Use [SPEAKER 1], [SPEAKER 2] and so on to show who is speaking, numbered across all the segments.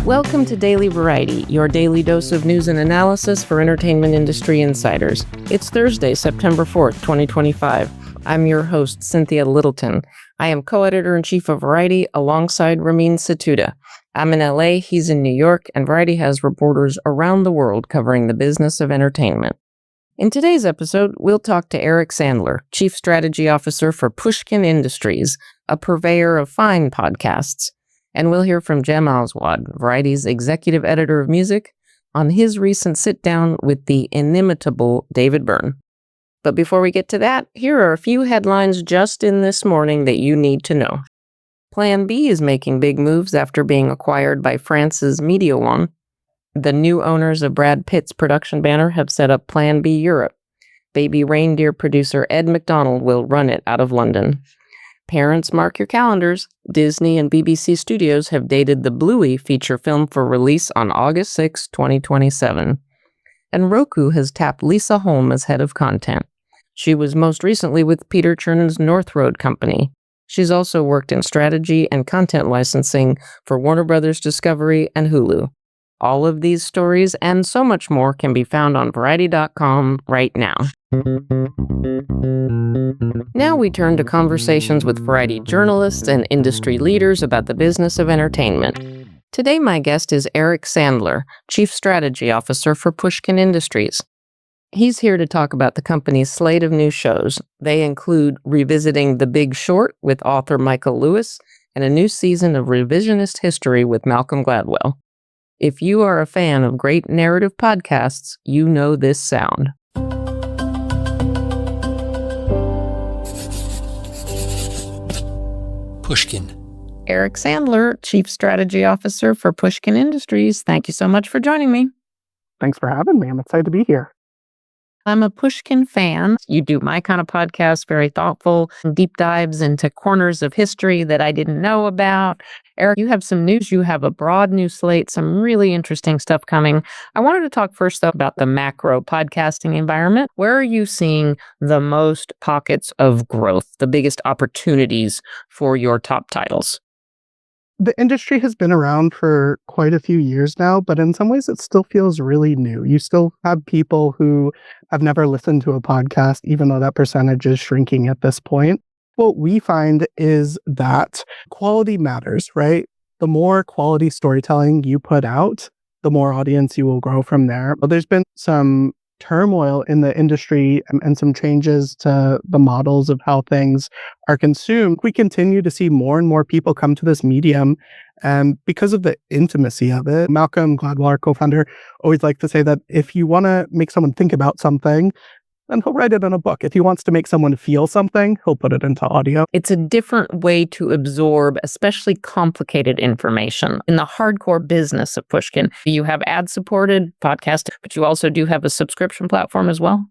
[SPEAKER 1] Welcome to Daily Variety, your daily dose of news and analysis for entertainment industry insiders. It's Thursday, September 4th, 2025. I'm your host, Cynthia Littleton. I am co-editor-in-chief of Variety alongside Ramin Satuda. I'm in LA, he's in New York, and Variety has reporters around the world covering the business of entertainment. In today's episode, we'll talk to Eric Sandler, Chief Strategy Officer for Pushkin Industries, a purveyor of fine podcasts. And we'll hear from Jem Aswad, Variety's executive editor of music, on his recent sit-down with the inimitable David Byrne. But before we get to that, here are a few headlines just in this morning that you need to know. Plan B is making big moves after being acquired by France's Media One. The new owners of Brad Pitt's production banner have set up Plan B Europe. Baby Reindeer producer Ed McDonald will run it out of London. Parents, mark your calendars. Disney and BBC Studios have dated the Bluey feature film for release on August 6, 2027. And Roku has tapped Lisa Holm as head of content. She was most recently with Peter Chernon's North Road company. She's also worked in strategy and content licensing for Warner Brothers Discovery and Hulu. All of these stories and so much more can be found on Variety.com right now. Now we turn to conversations with Variety journalists and industry leaders about the business of entertainment. Today my guest is Eric Sandler, Chief Strategy Officer for Pushkin Industries. He's here to talk about the company's slate of new shows. They include revisiting The Big Short with author Michael Lewis and a new season of Revisionist History with Malcolm Gladwell. If you are a fan of great narrative podcasts, you know this sound.
[SPEAKER 2] Pushkin.
[SPEAKER 1] Eric Sandler, Chief Strategy Officer for Pushkin Industries. Thank you so much for joining me.
[SPEAKER 3] Thanks for having me. I'm excited to be here.
[SPEAKER 1] I'm a Pushkin fan. You do my kind of podcast, very thoughtful, deep dives into corners of history that I didn't know about. Eric, you have some news. You have a broad new slate, some really interesting stuff coming. I wanted to talk first, though, about the macro podcasting environment. Where are you seeing the most pockets of growth, the biggest opportunities for your top titles?
[SPEAKER 3] The industry has been around for quite a few years now, but in some ways it still feels really new. You still have people who have never listened to a podcast, even though that percentage is shrinking at this point. What we find is that quality matters, right? The more quality storytelling you put out, the more audience you will grow from there. But there's been some turmoil in the industry and some changes to the models of how things are consumed. We continue to see more and more people come to this medium because of the intimacy of it. Malcolm Gladwell, our co-founder, always liked to say that if you want to make someone think about something, then he'll write it in a book. If he wants to make someone feel something, he'll put it into audio.
[SPEAKER 1] It's a different way to absorb, especially complicated information. In the hardcore business of Pushkin, you have ad-supported podcast, but you also do have a subscription platform as well?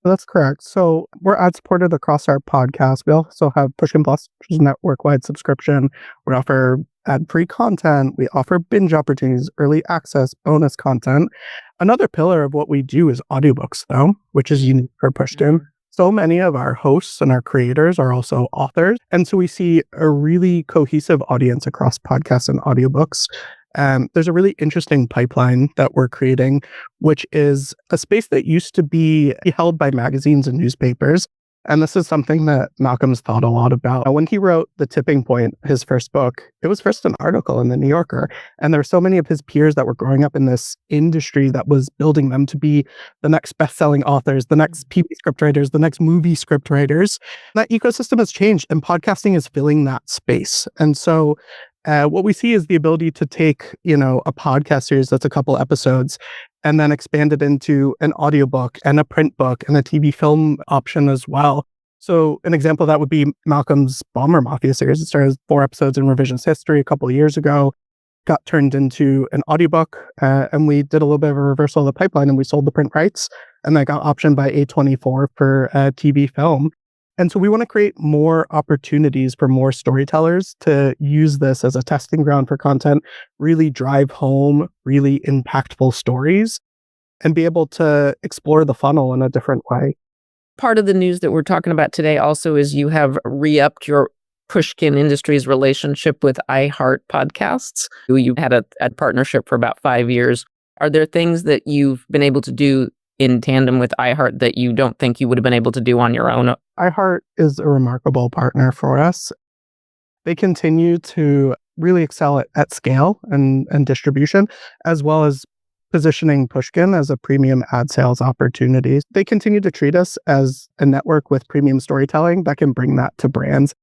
[SPEAKER 3] That's correct. So we're ad-supported across our podcast. We also have Pushkin Plus, which is a network-wide subscription. We offer ad-free content. We offer binge opportunities, early access, bonus content. Another pillar of what we do is audiobooks, though, which is unique for Pushkin. So many of our hosts and our creators are also authors. And so we see a really cohesive audience across podcasts and audiobooks. There's a really interesting pipeline that we're creating, which is a space that used to be held by magazines and newspapers. And this is something that Malcolm's thought a lot about. When he wrote The Tipping Point, his first book, it was first an article in The New Yorker. And there were so many of his peers that were growing up in this industry that was building them to be the next best-selling authors, the next TV scriptwriters, the next movie scriptwriters. That ecosystem has changed, and podcasting is filling that space. And so what we see is the ability to take, a podcast series that's a couple episodes and then expand it into an audiobook and a print book and a TV film option as well. So an example of that would be Malcolm's Bomber Mafia series. It started as 4 episodes in Revisionist History a couple of years ago, got turned into an audiobook, and we did a little bit of a reversal of the pipeline and we sold the print rights, and that got optioned by A24 for TV film. And so we want to create more opportunities for more storytellers to use this as a testing ground for content, really drive home really impactful stories, and be able to explore the funnel in a different way.
[SPEAKER 1] Part of the news that we're talking about today also is you have re-upped your Pushkin Industries relationship with iHeart Podcasts. You had a partnership for about 5 years. Are there things that you've been able to do in tandem with iHeart that you don't think you would have been able to do on your own?
[SPEAKER 3] iHeart is a remarkable partner for us. They continue to really excel at scale and distribution, as well as positioning Pushkin as a premium ad sales opportunity. They continue to treat us as a network with premium storytelling that can bring that to brands.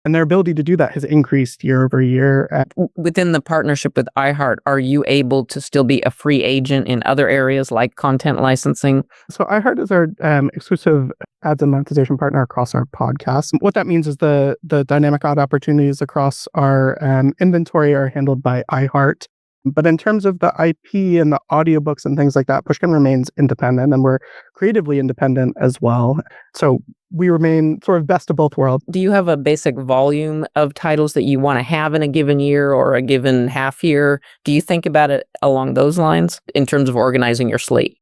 [SPEAKER 3] And their ability to do that has increased year over year.
[SPEAKER 1] Within the partnership with iHeart, are you able to still be a free agent in other areas like content licensing?
[SPEAKER 3] So iHeart is our exclusive ads and monetization partner across our podcast. What that means is the dynamic ad opportunities across our inventory are handled by iHeart. But in terms of the IP and the audiobooks and things like that, Pushkin remains independent, and we're creatively independent as well. So we remain sort of best of both worlds.
[SPEAKER 1] Do you have a basic volume of titles that you want to have in a given year or a given half year? Do you think about it along those lines in terms of organizing your slate?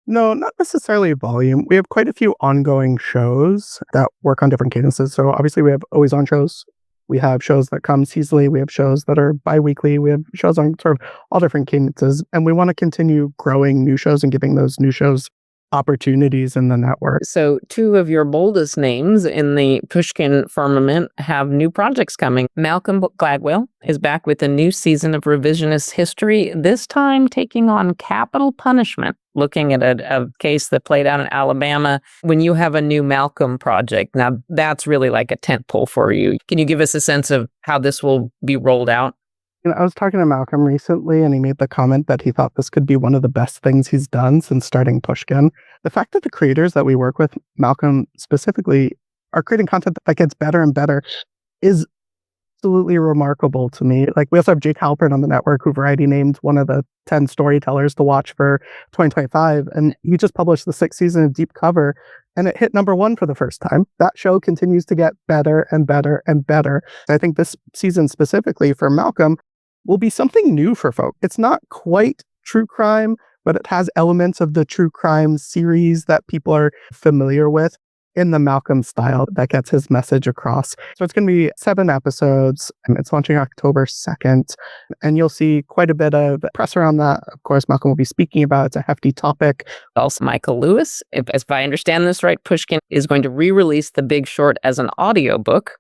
[SPEAKER 3] No, not necessarily volume. We have quite a few ongoing shows that work on different cadences. So obviously we have always on shows. We have shows that come seasonally. We have shows that are bi-weekly. We have shows on sort of all different cadences. And we want to continue growing new shows and giving those new shows opportunities in the network.
[SPEAKER 1] So 2 of your boldest names in the Pushkin firmament have new projects coming. Malcolm Gladwell is back with a new season of Revisionist History, this time taking on capital punishment, looking at a case that played out in Alabama. When you have a new Malcolm project, now that's really like a tentpole for you. Can you give us a sense of how this will be rolled out?
[SPEAKER 3] I was talking to Malcolm recently, and he made the comment that he thought this could be one of the best things he's done since starting Pushkin. The fact that the creators that we work with, Malcolm specifically, are creating content that gets better and better is absolutely remarkable to me. Like, we also have Jake Halpern on the network, who Variety named one of the 10 storytellers to watch for 2025. And he just published the 6th season of Deep Cover, and it hit #1 for the first time. That show continues to get better and better and better. I think this season specifically for Malcolm will be something new for folk. It's not quite true crime, but it has elements of the true crime series that people are familiar with in the Malcolm style that gets his message across. So it's going to be 7 episodes. It's launching October 2nd, and you'll see quite a bit of press around that. Of course, Malcolm will be speaking about it. It's a hefty topic.
[SPEAKER 1] Also, Michael Lewis, if I understand this right, Pushkin is going to re-release The Big Short as an audiobook.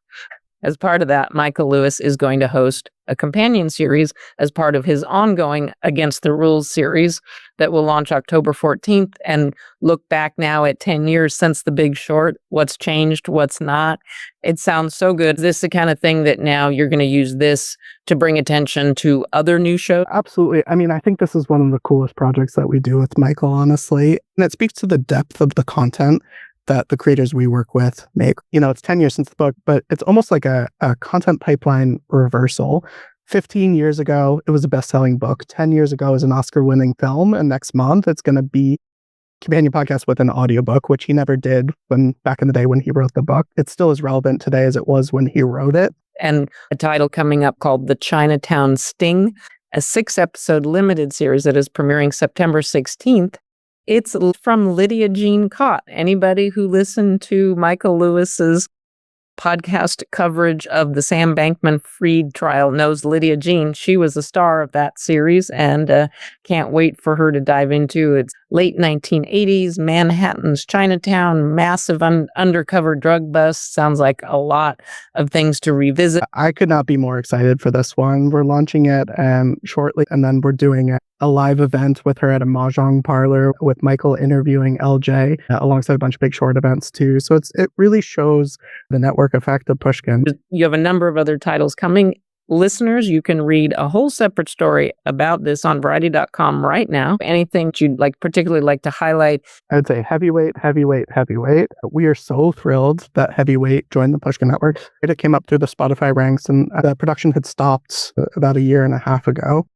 [SPEAKER 1] As part of that, Michael Lewis is going to host a companion series as part of his ongoing Against the Rules series that will launch October 14th and look back now at 10 years since The Big Short, what's changed, what's not. It sounds so good. Is this the kind of thing that now you're going to use this to bring attention to other new shows?
[SPEAKER 3] Absolutely. I mean, I think this is one of the coolest projects that we do with Michael, honestly. And it speaks to the depth of the content that the creators we work with make. It's 10 years since the book, but it's almost like a content pipeline reversal. 15 years ago, it was a best-selling book. 10 years ago, it was an Oscar-winning film. And next month, it's going to be companion podcast with an audiobook, which he never did back in the day when he wrote the book. It's still as relevant today as it was when he wrote it.
[SPEAKER 1] And a title coming up called The Chinatown Sting, a 6-episode limited series that is premiering September 16th. It's from Lydia Jean Cott. Anybody who listened to Michael Lewis's podcast coverage of the Sam Bankman-Fried trial knows Lydia Jean. She was the star of that series, and can't wait for her to dive into. It's late 1980s, Manhattan's Chinatown, massive undercover drug bust. Sounds like a lot of things to revisit.
[SPEAKER 3] I could not be more excited for this one. We're launching it shortly, and then we're doing a live event with her at a mahjong parlor with Michael interviewing LJ alongside a bunch of Big Short events too. So it really shows the network effect of Pushkin.
[SPEAKER 1] You have a number of other titles coming. Listeners, you can read a whole separate story about this on Variety.com right now. Anything you'd particularly like to highlight?
[SPEAKER 3] I would say heavyweight, heavyweight, heavyweight. We are so thrilled that heavyweight joined the Pushkin Network. It came up through the Spotify ranks, and the production had stopped about a year and a half ago.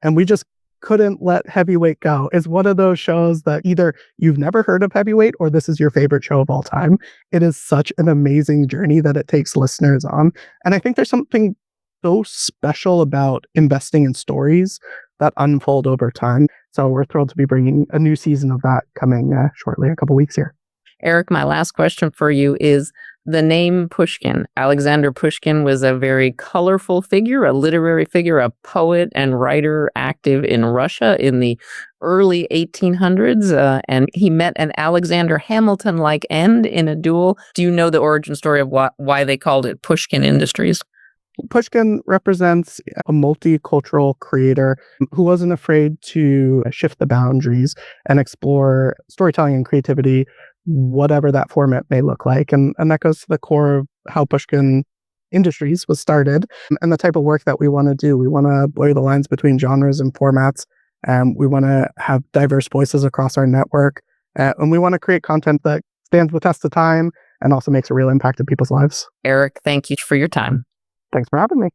[SPEAKER 3] And we just couldn't let heavyweight go. It's one of those shows that either you've never heard of heavyweight or this is your favorite show of all time. It is such an amazing journey that it takes listeners on. And I think there's something so special about investing in stories that unfold over time. So we're thrilled to be bringing a new season of that coming shortly, a couple weeks here.
[SPEAKER 1] Eric, my last question for you is the name Pushkin. Alexander Pushkin was a very colorful figure, a literary figure, a poet and writer active in Russia in the early 1800s, and he met an Alexander Hamilton-like end in a duel. Do you know the origin story of why they called it Pushkin Industries?
[SPEAKER 3] Pushkin represents a multicultural creator who wasn't afraid to shift the boundaries and explore storytelling and creativity, whatever that format may look like. And that goes to the core of how Pushkin Industries was started and the type of work that we want to do. We want to blur the lines between genres and formats. We want to have diverse voices across our network. And we want to create content that stands the test of time and also makes a real impact in people's lives.
[SPEAKER 1] Eric, thank you for your time.
[SPEAKER 3] Thanks for having me.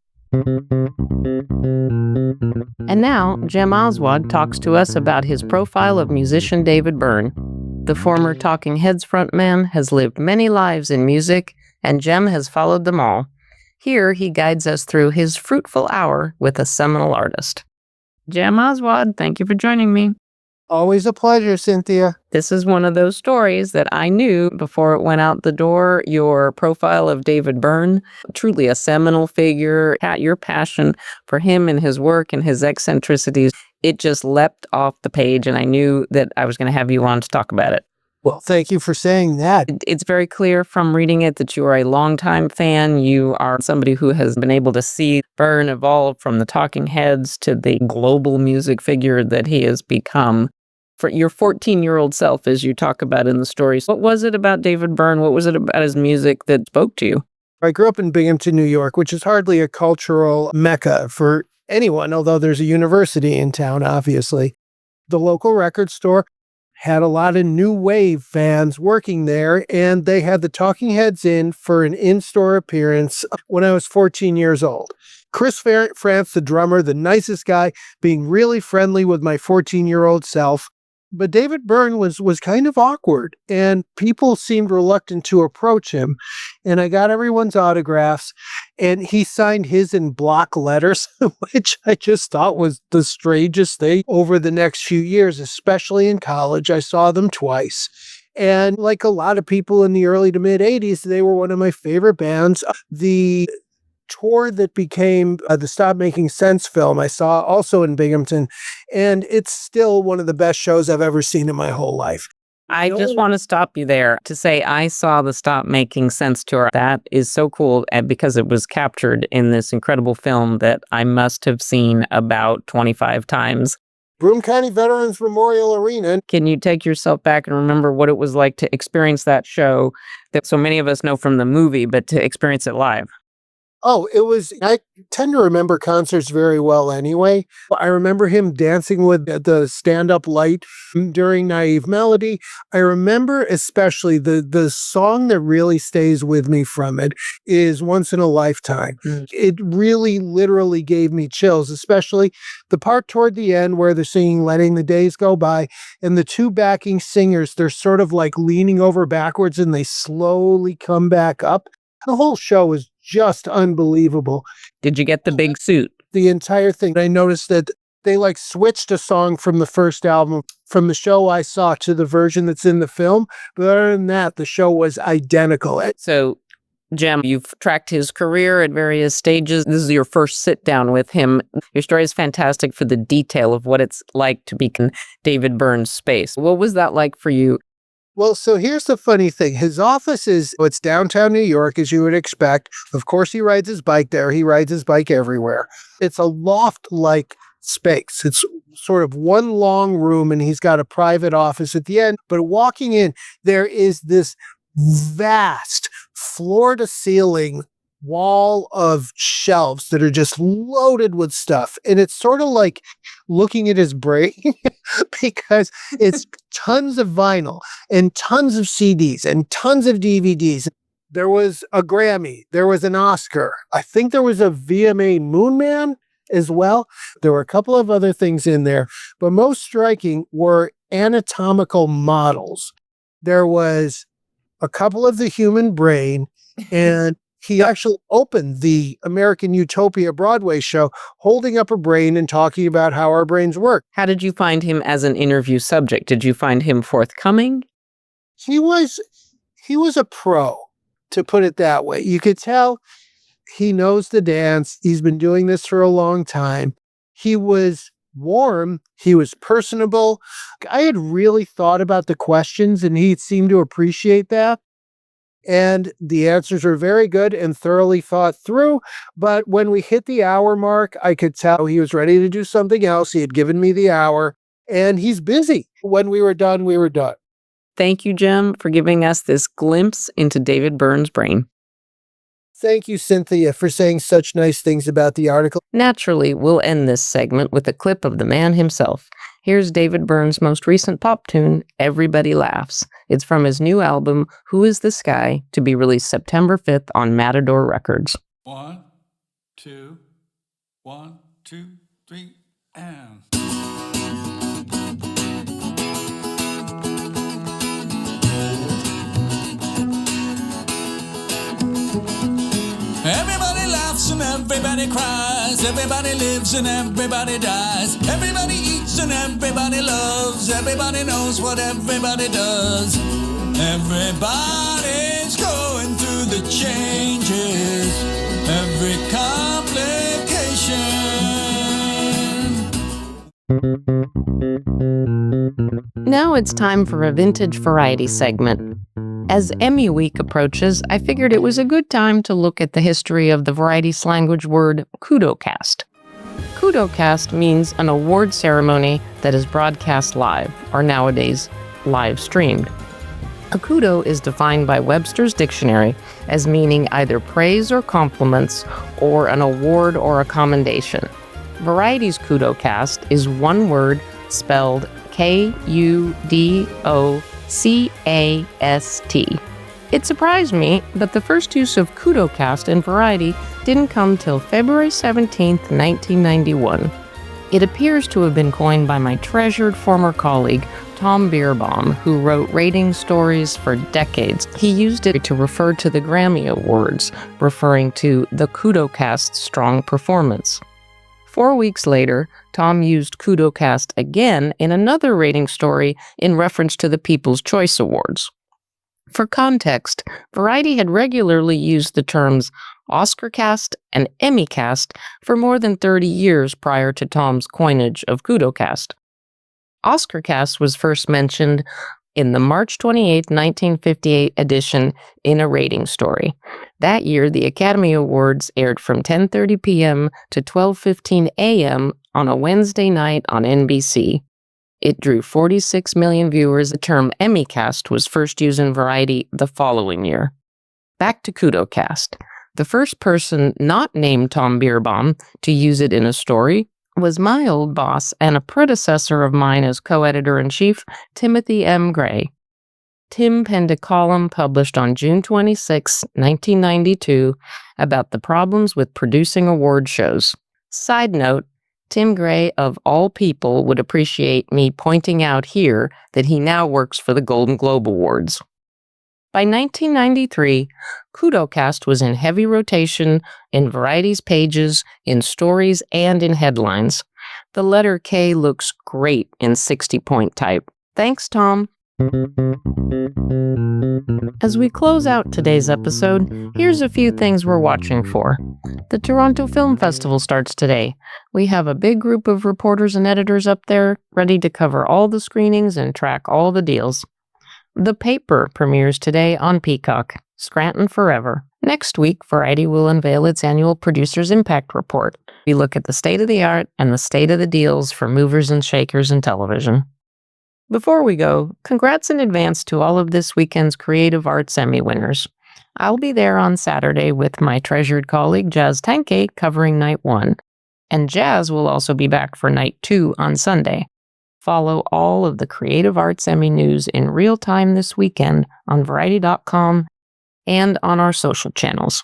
[SPEAKER 1] And now, Jem Aswad talks to us about his profile of musician David Byrne. The former Talking Heads frontman has lived many lives in music, and Jem has followed them all. Here, he guides us through his fruitful hour with a seminal artist. Jem Aswad, thank you for joining me.
[SPEAKER 2] Always a pleasure, Cynthia.
[SPEAKER 1] This is one of those stories that I knew before it went out the door. Your profile of David Byrne, truly a seminal figure, your passion for him and his work and his eccentricities, it just leapt off the page, and I knew that I was going to have you on to talk about it.
[SPEAKER 2] Well, thank you for saying that.
[SPEAKER 1] It's very clear from reading it that you are a longtime fan. You are somebody who has been able to see Byrne evolve from the Talking Heads to the global music figure that he has become. For your 14-year-old self, as you talk about in the stories, what was it about David Byrne? What was it about his music that spoke to you?
[SPEAKER 2] I grew up in Binghamton, New York, which is hardly a cultural mecca for anyone, although there's a university in town, obviously. The local record store had a lot of new wave fans working there, and they had the Talking Heads in for an in-store appearance when I was 14 years old. Chris France, the drummer, the nicest guy, being really friendly with my 14-year-old self. But David Byrne was kind of awkward, and people seemed reluctant to approach him. And I got everyone's autographs, and he signed his in block letters, which I just thought was the strangest thing. Over the next few years, especially in college, I saw them twice. And like a lot of people in the early to mid 80s, they were one of my favorite bands. The tour that became the Stop Making Sense film I saw also in Binghamton, and it's still one of the best shows I've ever seen in my whole life.
[SPEAKER 1] I just want to stop you there to say I saw the Stop Making Sense tour. That is so cool because it was captured in this incredible film that I must have seen about 25 times.
[SPEAKER 2] Broome County Veterans Memorial Arena.
[SPEAKER 1] Can you take yourself back and remember what it was like to experience that show that so many of us know from the movie, but to experience it live?
[SPEAKER 2] Oh, I tend to remember concerts very well anyway. I remember him dancing with the stand-up light during Naive Melody. I remember especially the song that really stays with me from it is Once in a Lifetime. It really literally gave me chills, especially the part toward the end where they're singing Letting the Days Go By, and the two backing singers, they're sort of like leaning over backwards and they slowly come back up. The whole show was just unbelievable.
[SPEAKER 1] Did you get the big suit?
[SPEAKER 2] The entire thing. I noticed that they switched a song from the first album from the show I saw to the version that's in the film. But other than that, the show was identical.
[SPEAKER 1] So, Jem, you've tracked his career at various stages. This is your first sit down with him. Your story is fantastic for the detail of what it's like to be in David Byrne's space. What was that like for you?
[SPEAKER 2] Well, so here's the funny thing. His office it's downtown New York, as you would expect. Of course, he rides his bike there. He rides his bike everywhere. It's a loft-like space. It's sort of one long room, and he's got a private office at the end. But walking in, there is this vast floor-to-ceiling wall of shelves that are just loaded with stuff. And it's sort of like looking at his brain because it's tons of vinyl and tons of CDs and tons of DVDs. There was a Grammy. There was an Oscar. I think there was a VMA Moon Man as well. There were a couple of other things in there, but most striking were anatomical models. There was a couple of the human brain, and he actually opened the American Utopia Broadway show holding up a brain and talking about how our brains work.
[SPEAKER 1] How did you find him as an interview subject? Did you find him forthcoming?
[SPEAKER 2] He was he was a pro, to put it that way. You could tell he knows the dance. He's been doing this for a long time. He was warm. He was personable. I had really thought about the questions, and he seemed to appreciate that. And the answers were very good and thoroughly thought through. But when we hit the hour mark, I could tell he was ready to do something else. He had given me the hour, and he's busy. When we were done, we were done.
[SPEAKER 1] Thank you, Jem, for giving us this glimpse into David Byrne's brain.
[SPEAKER 2] Thank you, Cynthia, for saying such nice things about the article.
[SPEAKER 1] Naturally, we'll end this segment with a clip of the man himself. Here's David Byrne's most recent pop tune, Everybody Laughs. It's from his new album, Who Is This Guy?, to be released September 5th on Matador Records.
[SPEAKER 4] 1, 2, 1, 2, 3, and... Everybody laughs and everybody cries. Everybody lives and everybody dies. Everybody eats and everybody loves. Everybody knows what everybody does. Everybody's going through the changes. Every complication.
[SPEAKER 1] Now it's time for a vintage variety segment. As Emmy Week approaches, I figured it was a good time to look at the history of the variety slanguage word kudocast. Kudocast means an award ceremony that is broadcast live, or nowadays, live streamed. A kudo is defined by Webster's Dictionary as meaning either praise or compliments, or an award or a commendation. Variety's kudocast is one word spelled Kudocast. It surprised me that the first use of kudocast in Variety didn't come till February 17, 1991. It appears to have been coined by my treasured former colleague, Tom Bierbaum, who wrote rating stories for decades. He used it to refer to the Grammy Awards, referring to the kudocast's strong performance. 4 weeks later, Tom used kudocast again in another rating story in reference to the People's Choice Awards. For context, Variety had regularly used the terms Oscarcast and Emmycast for more than 30 years prior to Tom's coinage of kudocast. Oscarcast was first mentioned in the March 28, 1958 edition in a rating story. That year, the Academy Awards aired from 10:30 p.m. to 12:15 a.m. on a Wednesday night on NBC. It drew 46 million viewers. The term Emmycast was first used in Variety the following year. Back to kudocast. The first person not named Tom Bierbaum to use it in a story was my old boss and a predecessor of mine as co-editor-in-chief, Timothy M. Gray. Tim penned a column published on June 26, 1992, about the problems with producing award shows. Side note, Tim Gray, of all people, would appreciate me pointing out here that he now works for the Golden Globe Awards. By 1993, kudocast was in heavy rotation in Variety's pages, in stories, and in headlines. The letter K looks great in 60-point type. Thanks, Tom. As we close out today's episode, here's a few things we're watching for. The Toronto Film Festival starts today. We have a big group of reporters and editors up there, ready to cover all the screenings and track all the deals. The Paper premieres today on Peacock. Scranton forever. Next week, Variety will unveil its annual Producer's Impact Report. We look at the state of the art and the state of the deals for movers and shakers in television. Before we go, congrats in advance to all of this weekend's Creative Arts Emmy winners. I'll be there on Saturday with my treasured colleague Jazz Tanke covering Night 1, and Jazz will also be back for Night 2 on Sunday. Follow all of the Creative Arts Emmy news in real time this weekend on Variety.com and on our social channels.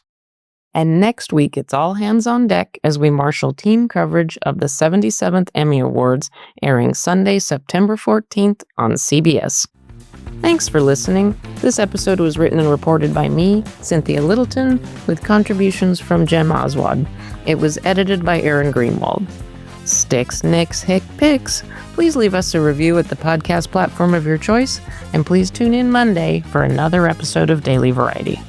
[SPEAKER 1] And next week, it's all hands on deck as we marshal team coverage of the 77th Emmy Awards, airing Sunday, September 14th on CBS. Thanks for listening. This episode was written and reported by me, Cynthia Littleton, with contributions from Jem Aswad. It was edited by Aaron Greenwald. Sticks, Nicks, Hick, Picks. Please leave us a review at the podcast platform of your choice, and please tune in Monday for another episode of Daily Variety.